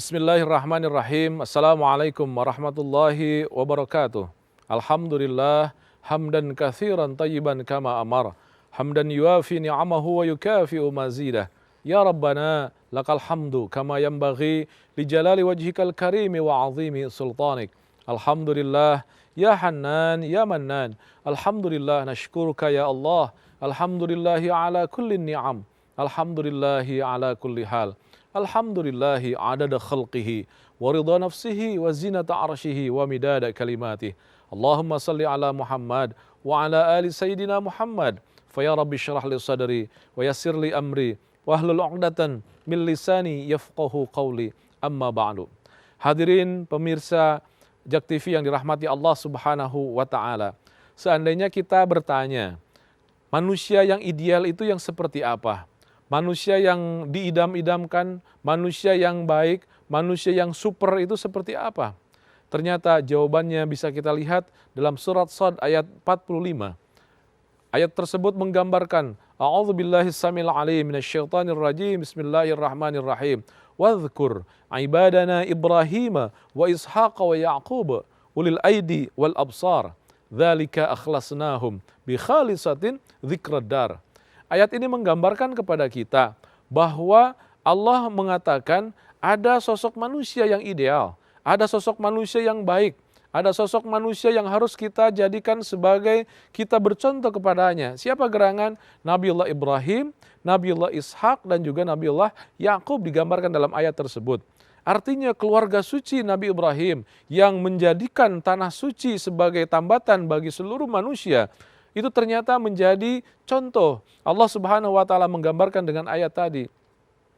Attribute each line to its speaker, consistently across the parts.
Speaker 1: Bismillahirrahmanirrahim. Assalamualaikum warahmatullahi wabarakatuh. Alhamdulillah hamdan katsiran tayyiban kama amar. Hamdan yuafi ni'amahu wa yukafi'u mazidah. Ya Rabbana lakal hamdu kama yanbaghi li jalali wajhikal karimi wa 'azimi sultanik. Alhamdulillah ya Hannan ya Mannan. Alhamdulillah nashkuruka ya Allah. Alhamdulillahi ala kulli ni'am. Alhamdulillahi ala kulli hal. Alhamdulillahi adada khalqihi wa ridha nafsihi wa zinata arshihi wa midada kalimatihi. Allahumma salli ala Muhammad wa ala ali Sayyidina Muhammad. Fa ya Rabbi syrah li sadri wa yassir li amri wa hlul 'uqdatan min lisani yafqahu qawli. Amma ba'du. Hadirin pemirsa JAK TV yang dirahmati Allah Subhanahu wa taala. Seandainya kita bertanya, manusia yang ideal itu yang seperti apa? Manusia yang diidam-idamkan, manusia yang baik, manusia yang super itu seperti apa? Ternyata jawabannya bisa kita lihat dalam surat Shad ayat 45. Ayat tersebut menggambarkan, A'udzubillahi samil alim minasyaitonir rajim, bismillahirrahmanirrahim. Wadhkur ibadana Ibrahim wa Ishaq wa Ya'qub ulil aidi wal absar. Dzalika akhlasnahum bi khalisatin dzikrad dar. Ayat ini menggambarkan kepada kita bahwa Allah mengatakan ada sosok manusia yang ideal, ada sosok manusia yang baik, ada sosok manusia yang harus kita jadikan sebagai kita bercontoh kepadanya. Siapa gerangan? Nabiullah Ibrahim, Nabiullah Ishak, dan juga Nabiullah Ya'qub digambarkan dalam ayat tersebut. Artinya keluarga suci Nabi Ibrahim yang menjadikan tanah suci sebagai tambatan bagi seluruh manusia, itu ternyata menjadi contoh. Allah Subhanahu wa taala menggambarkan dengan ayat tadi.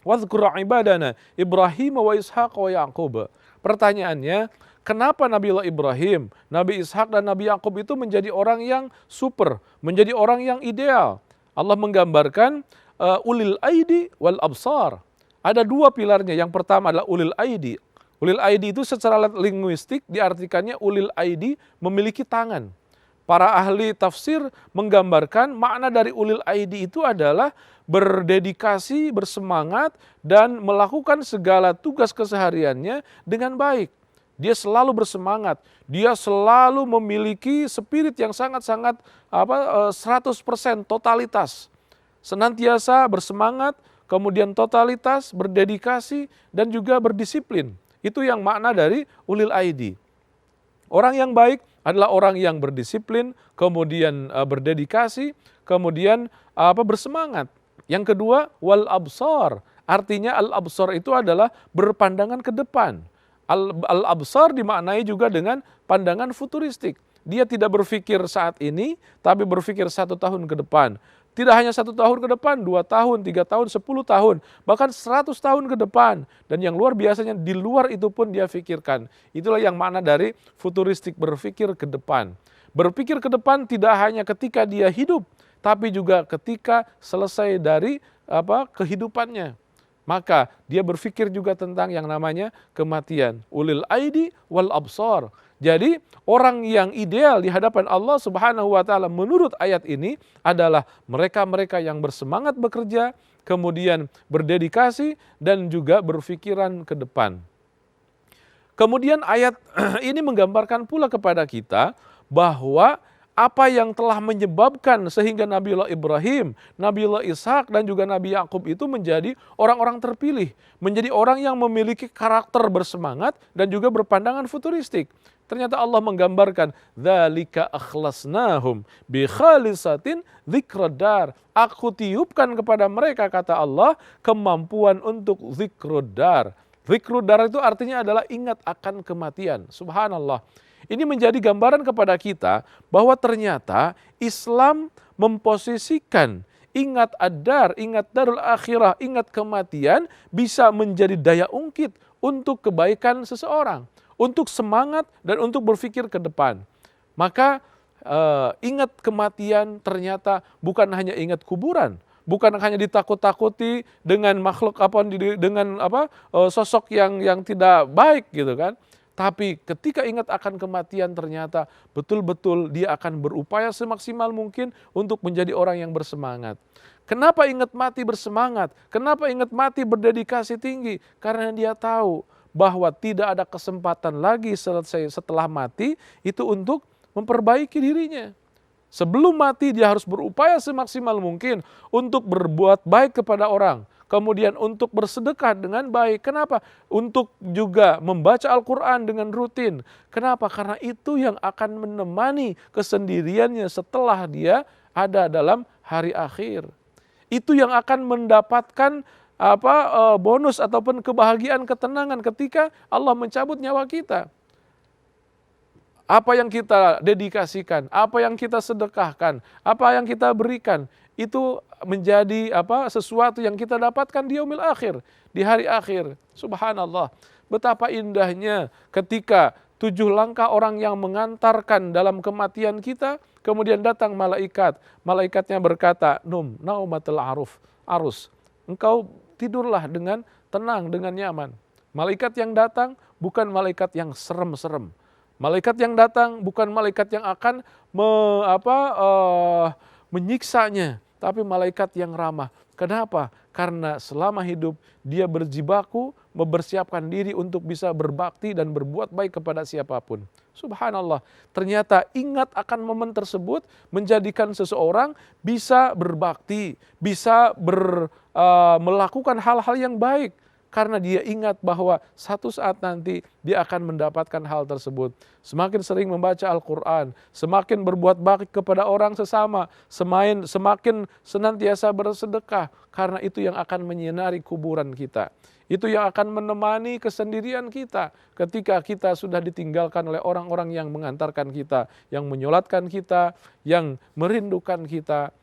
Speaker 1: Wadhkur ibadana Ibrahim wa Ishaq wa Ya'qub. Pertanyaannya, kenapa Nabiullah Ibrahim, Nabi Ishak dan Nabi Ya'qub itu menjadi orang yang super, menjadi orang yang ideal? Allah menggambarkan ulil aidi wal absar. Ada dua pilarnya. Yang pertama adalah ulil aidi. Ulil aidi itu secara linguistik diartikannya ulil aidi memiliki tangan. Para ahli tafsir menggambarkan makna dari ulil aidi itu adalah berdedikasi, bersemangat, dan melakukan segala tugas kesehariannya dengan baik. Dia selalu bersemangat, dia selalu memiliki spirit yang sangat-sangat 100% totalitas. Senantiasa bersemangat, kemudian totalitas, berdedikasi, dan juga berdisiplin. Itu yang makna dari ulil aidi. Orang yang baik adalah orang yang berdisiplin, kemudian berdedikasi, kemudian bersemangat. Yang kedua, wal absar. Artinya al absar itu adalah berpandangan ke depan. Al absar dimaknai juga dengan pandangan futuristik. Dia tidak berpikir saat ini, tapi berpikir 1 tahun ke depan. Tidak hanya 1 tahun ke depan, 2 tahun, 3 tahun, 10 tahun, bahkan 100 tahun ke depan. Dan yang luar biasanya di luar itu pun dia pikirkan. Itulah yang makna dari futuristik, berpikir ke depan. Berpikir ke depan tidak hanya ketika dia hidup, tapi juga ketika selesai dari kehidupannya. Maka dia berpikir juga tentang yang namanya kematian. Ulil aidi wal absar. Jadi orang yang ideal di hadapan Allah Subhanahu wa taala menurut ayat ini adalah mereka-mereka yang bersemangat bekerja, kemudian berdedikasi, dan juga berpikiran ke depan. Kemudian ayat ini menggambarkan pula kepada kita bahwa apa yang telah menyebabkan sehingga Nabiullah Ibrahim, Nabiullah Ishak, dan juga Nabi Ya'qub itu menjadi orang-orang terpilih, menjadi orang yang memiliki karakter bersemangat dan juga berpandangan futuristik. Ternyata Allah menggambarkan, dzalika akhlasnahum bi khalisatin dzikrad dar. Aku tiupkan kepada mereka, kata Allah, kemampuan untuk dzikrud dar. Dzikrud dar itu artinya adalah ingat akan kematian. Subhanallah. Ini menjadi gambaran kepada kita bahwa ternyata Islam memposisikan ingat ad-dar, ingat darul akhirah, ingat kematian bisa menjadi daya ungkit untuk kebaikan seseorang, untuk semangat dan untuk berpikir ke depan. Maka ingat kematian ternyata bukan hanya ingat kuburan, bukan hanya ditakut-takuti dengan makhluk dengan sosok yang tidak baik gitu kan. Tapi ketika ingat akan kematian ternyata betul-betul dia akan berupaya semaksimal mungkin untuk menjadi orang yang bersemangat. Kenapa ingat mati bersemangat? Kenapa ingat mati berdedikasi tinggi? Karena dia tahu bahwa tidak ada kesempatan lagi setelah mati itu untuk memperbaiki dirinya. Sebelum mati dia harus berupaya semaksimal mungkin untuk berbuat baik kepada orang. Kemudian untuk bersedekah dengan baik. Kenapa? Untuk juga membaca Al-Quran dengan rutin. Kenapa? Karena itu yang akan menemani kesendiriannya setelah dia ada dalam hari akhir. Itu yang akan mendapatkan bonus ataupun kebahagiaan, ketenangan ketika Allah mencabut nyawa kita. Apa yang kita dedikasikan, apa yang kita sedekahkan, apa yang kita berikan, itu menjadi sesuatu yang kita dapatkan di yaumil akhir, di hari akhir. Subhanallah, betapa indahnya ketika 7 langkah orang yang mengantarkan dalam kematian kita, kemudian datang malaikat. Malaikatnya berkata, naumatul arus. Engkau tidurlah dengan tenang, dengan nyaman. Malaikat yang datang bukan malaikat yang serem-serem. Malaikat yang datang bukan malaikat yang akan menyiksanya, tapi malaikat yang ramah. Kenapa? Karena selama hidup dia berjibaku, mempersiapkan diri untuk bisa berbakti dan berbuat baik kepada siapapun. Subhanallah, ternyata ingat akan momen tersebut menjadikan seseorang bisa berbakti, bisa melakukan hal-hal yang baik. Karena dia ingat bahwa satu saat nanti dia akan mendapatkan hal tersebut. Semakin sering membaca Al-Quran, semakin berbuat baik kepada orang sesama, semakin senantiasa bersedekah. Karena itu yang akan menyinari kuburan kita. Itu yang akan menemani kesendirian kita ketika kita sudah ditinggalkan oleh orang-orang yang mengantarkan kita, yang menyolatkan kita, yang merindukan kita.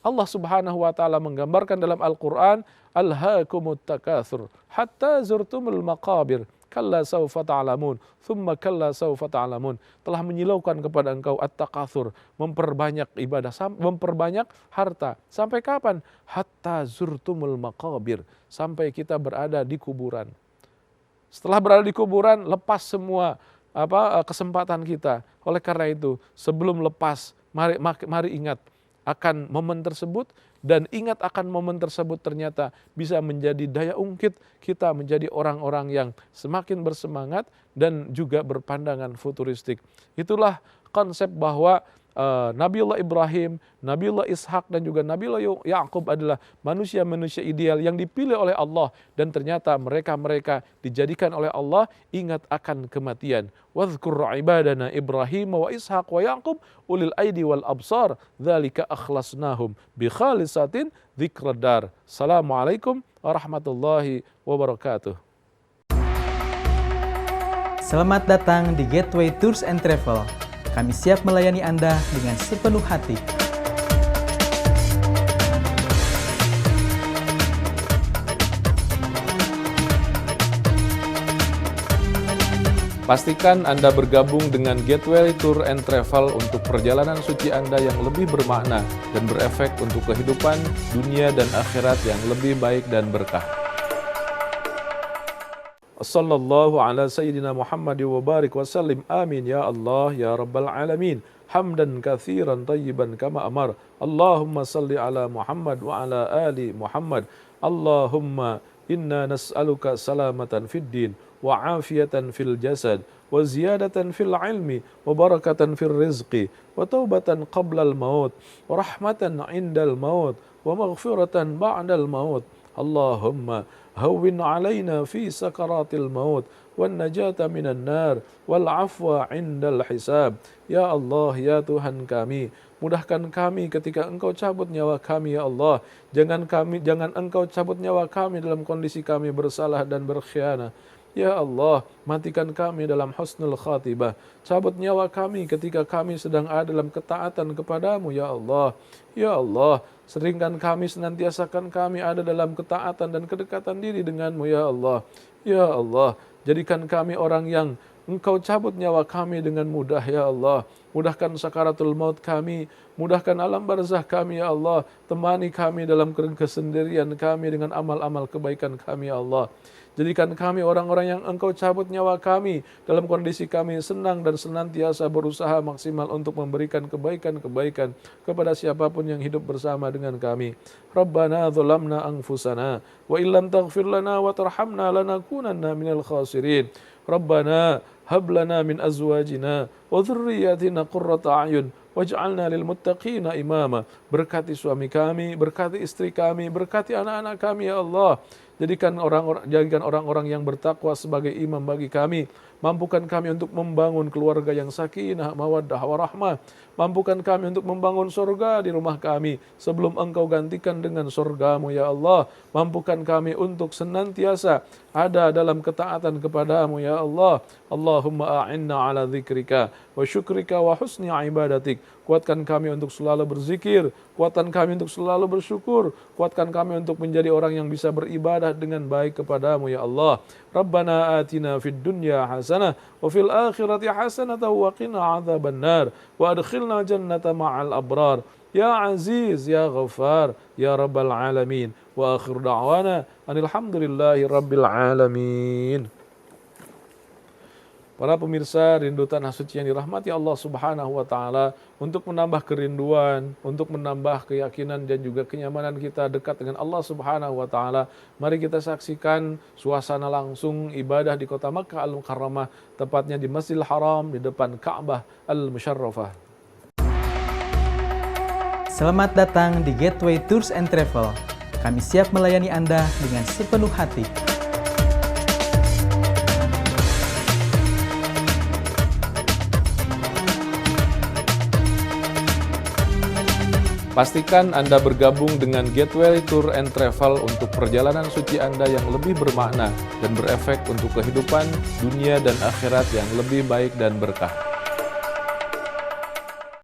Speaker 1: Allah Subhanahu wa taala menggambarkan dalam Al-Qur'an, alhaakumut takatsur hatta zurtumul maqabir kalla saufa ta'lamun thumma kalla saufa ta'lamun. Telah menyilaukan kepada engkau at-takatsur, memperbanyak ibadah, memperbanyak harta. Sampai kapan? Hatta zurtumul maqabir, sampai kita berada di kuburan. Setelah berada di kuburan, lepas semua kesempatan kita. Oleh karena itu, sebelum lepas, mari ingat akan momen tersebut, dan ingat akan momen tersebut ternyata bisa menjadi daya ungkit kita menjadi orang-orang yang semakin bersemangat dan juga berpandangan futuristik. Itulah konsep bahwa Nabiullah Ibrahim, Nabiullah Ishak dan juga Nabiullah Ya'qub adalah manusia-manusia ideal yang dipilih oleh Allah, dan ternyata mereka dijadikan oleh Allah ingat akan kematian. Wadhkur ibadana Ibrahim wa Ishak wa Ya'qub ulil aidi wal absar dzalika akhlasnahum bi khalisatin dzikrad dar. Assalamualaikum warahmatullahi wabarakatuh.
Speaker 2: Selamat datang di Gateway Tours and Travel. Kami siap melayani Anda dengan sepenuh hati.
Speaker 1: Pastikan Anda bergabung dengan Gateway Tour and Travel untuk perjalanan suci Anda yang lebih bermakna dan berefek untuk kehidupan dunia dan akhirat yang lebih baik dan berkah. Sallallahu ala sayyidina Muhammad wa barik wa sallim. Amin ya Allah ya rabbal alamin. Hamdan katsiran tayyiban kama amar. Allahumma salli ala Muhammad wa ala ali Muhammad. Allahumma inna nas'aluka salamatan fid din wa afiyatan fil jasad wa ziyadatan fil ilmi wa barakatan fil rizqi wa taubatan qablal maut wa rahmatan indal maut wa maghfiratan ba'dal maut. Allahumma hawwin alaina fi sakaratil maut wan najata minan nar wal afwa indal hisab. Ya Allah ya Tuhan kami, mudahkan kami ketika Engkau cabut nyawa kami ya Allah. Jangan Engkau cabut nyawa kami dalam kondisi kami bersalah dan berkhianat. Ya Allah, matikan kami dalam husnul khatibah. Cabut nyawa kami ketika kami sedang ada dalam ketaatan kepadamu ya Allah. Ya Allah, seringkan kami, senantiasakan kami ada dalam ketaatan dan kedekatan diri denganmu ya Allah. Ya Allah, jadikan kami orang yang Engkau cabut nyawa kami dengan mudah ya Allah. Mudahkan sakaratul maut kami, mudahkan alam barzah kami ya Allah. Temani kami dalam kesendirian kami dengan amal-amal kebaikan kami ya Allah. Jadikan kami orang-orang yang Engkau cabut nyawa kami dalam kondisi kami senang dan senantiasa berusaha maksimal untuk memberikan kebaikan-kebaikan kepada siapapun yang hidup bersama dengan kami. Rabbana dzalamna anfusana wa illam taghfir lana wa tarhamna lanakunanna minal khasirin. Rabbana hab lana min azwajina wa dhurriyyatina qurrata a'yun waj'alna lil muttaqina imama. Berkati suami kami, berkati istri kami, berkati anak-anak kami ya Allah. Jadikan orang-orang yang bertakwa sebagai imam bagi kami. Mampukan kami untuk membangun keluarga yang sakinah, mawaddah, warahmah. Mampukan kami untuk membangun surga di rumah kami sebelum Engkau gantikan dengan surgamu ya Allah. Mampukan kami untuk senantiasa ada dalam ketaatan kepadamu ya Allah. Allahumma a'inna ala dzikrika wa syukrika wa husni ibadatik. Kuatkan kami untuk selalu berzikir, kuatkan kami untuk selalu bersyukur, kuatkan kami untuk menjadi orang yang bisa beribadah dengan baik kepadamu ya Allah. Rabbana atina fid dunya hasanah wa fil akhirati hasanah wa qina adzabannar wa adkhilna jannata ma'al abrar. Ya Aziz, Ya Ghaffar, Ya Rabbal Alamin. Wa akhir da'wana anilhamdulillahi Rabbil Alamin. Para pemirsa rindu tanah suci yang dirahmati Allah Subhanahu wa Ta'ala, untuk menambah kerinduan, untuk menambah keyakinan dan juga kenyamanan kita dekat dengan Allah Subhanahu wa Ta'ala, mari kita saksikan suasana langsung ibadah di kota Makkah Al-Mukarramah, tepatnya di Masjidil Haram di depan Ka'bah Al-Musyarrafah.
Speaker 2: Selamat datang di Gateway Tours and Travel. Kami siap melayani Anda dengan sepenuh hati.
Speaker 1: Pastikan Anda bergabung dengan Gateway Tour and Travel untuk perjalanan suci Anda yang lebih bermakna dan berefek untuk kehidupan, dunia, dan akhirat yang lebih baik dan berkah.